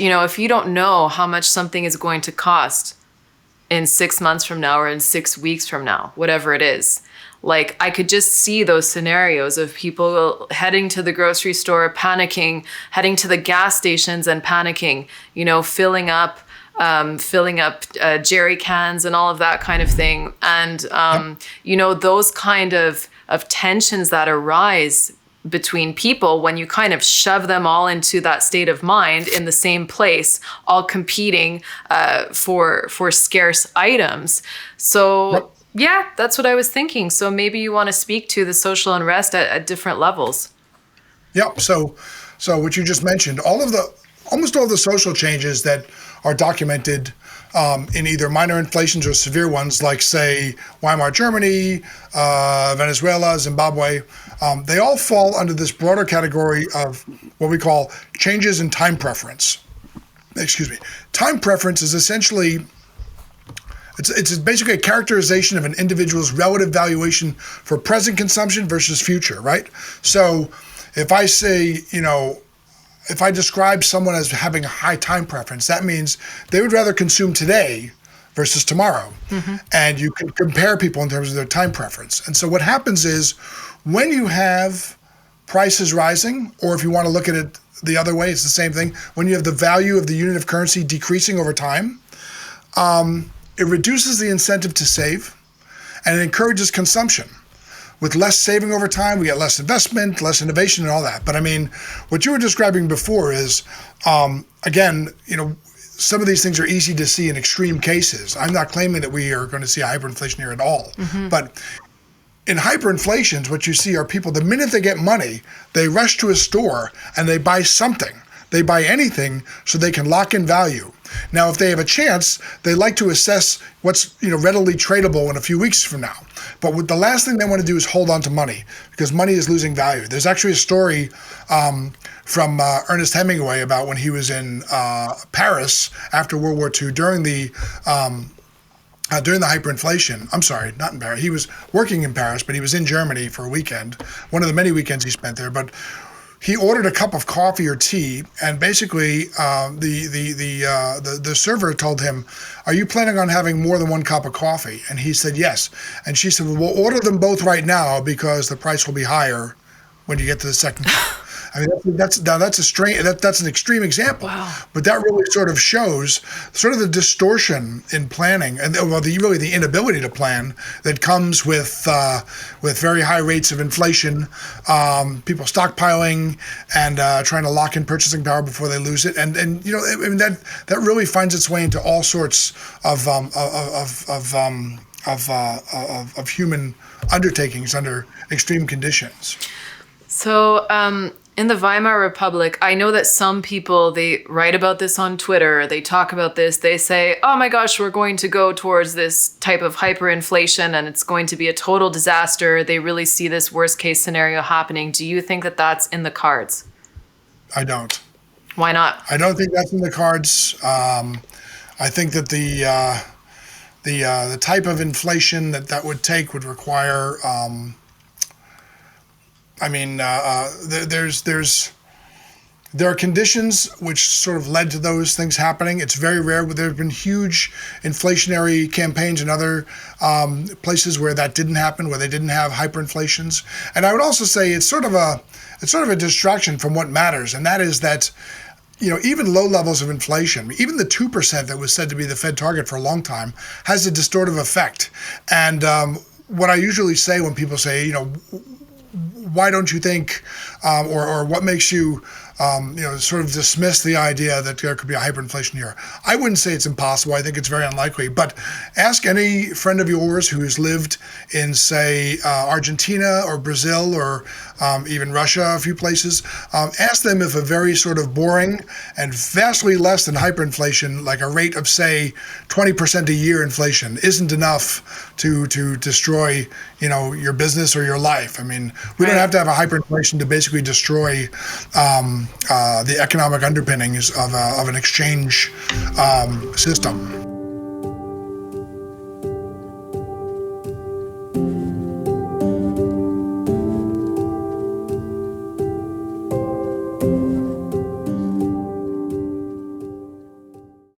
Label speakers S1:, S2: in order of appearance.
S1: if you don't know how much something is going to cost in 6 months from now or in 6 weeks from now, whatever it is, like I could just see those scenarios of people heading to the grocery store, panicking, heading to the gas stations and panicking, filling up jerry cans and all of that kind of thing. And, those kind of tensions that arise between people when you kind of shove them all into that state of mind in the same place, all competing for scarce items. So yeah, that's what I was thinking. So maybe you want to speak to the social unrest at different levels.
S2: Yeah. So what you just mentioned, almost all the social changes that are documented in either minor inflations or severe ones, like say Weimar Germany, Venezuela, Zimbabwe, they all fall under this broader category of what we call changes in time preference. Excuse me. Time preference is essentially, it's basically a characterization of an individual's relative valuation for present consumption versus future, right? So if I say, if I describe someone as having a high time preference, that means they would rather consume today versus tomorrow. Mm-hmm. And you can compare people in terms of their time preference. And so what happens is when you have prices rising, or if you want to look at it the other way, it's the same thing. When you have the value of the unit of currency decreasing over time, it reduces the incentive to save and it encourages consumption. With less saving over time, we get less investment, less innovation, and all that. But I mean, what you were describing before is, again, some of these things are easy to see in extreme cases. I'm not claiming that we are going to see a hyperinflation here at all. Mm-hmm. But in hyperinflations, what you see are people, the minute they get money, they rush to a store and they buy something. They buy anything so they can lock in value. Now, if they have a chance, they like to assess what's readily tradable in a few weeks from now. But the last thing they want to do is hold on to money because money is losing value. There's actually a story from Ernest Hemingway about when he was in Paris after World War II during the hyperinflation. I'm sorry, not in Paris. He was working in Paris, but he was in Germany for a weekend, one of the many weekends he spent there. But he ordered a cup of coffee or tea, and basically the server told him, "Are you planning on having more than one cup of coffee?" And he said, "Yes." And she said, "Well, we'll order them both right now because the price will be higher when you get to the second cup." I mean, that's an extreme example, wow. But that really sort of shows sort of the distortion in planning, and the inability to plan that comes with very high rates of inflation, people stockpiling and trying to lock in purchasing power before they lose it, and that really finds its way into all sorts of human undertakings under extreme conditions.
S1: So. In the Weimar Republic, I know that some people, they write about this on Twitter, they talk about this, they say, oh my gosh, we're going to go towards this type of hyperinflation and it's going to be a total disaster. They really see this worst case scenario happening. Do you think that that's in the cards?
S2: I don't.
S1: Why not?
S2: I don't think that's in the cards. I think that the type of inflation that would take would require... there are conditions which sort of led to those things happening. It's very rare. There have been huge inflationary campaigns in other places where that didn't happen, where they didn't have hyperinflations. And I would also say it's sort of a distraction from what matters, and that is that even low levels of inflation, even the 2% that was said to be the Fed target for a long time, has a distortive effect. And what I usually say when people say, why don't you think, or what makes you, sort of dismiss the idea that there could be a hyperinflation here? I wouldn't say it's impossible. I think it's very unlikely. But ask any friend of yours who has lived in, say, Argentina or Brazil or even Russia, a few places. Ask them if a very sort of boring and vastly less than hyperinflation, like a rate of, say, 20% a year inflation, isn't enough to destroy, your business or your life. I mean, we don't have to have a hyperinflation to basically destroy the economic underpinnings of an exchange system.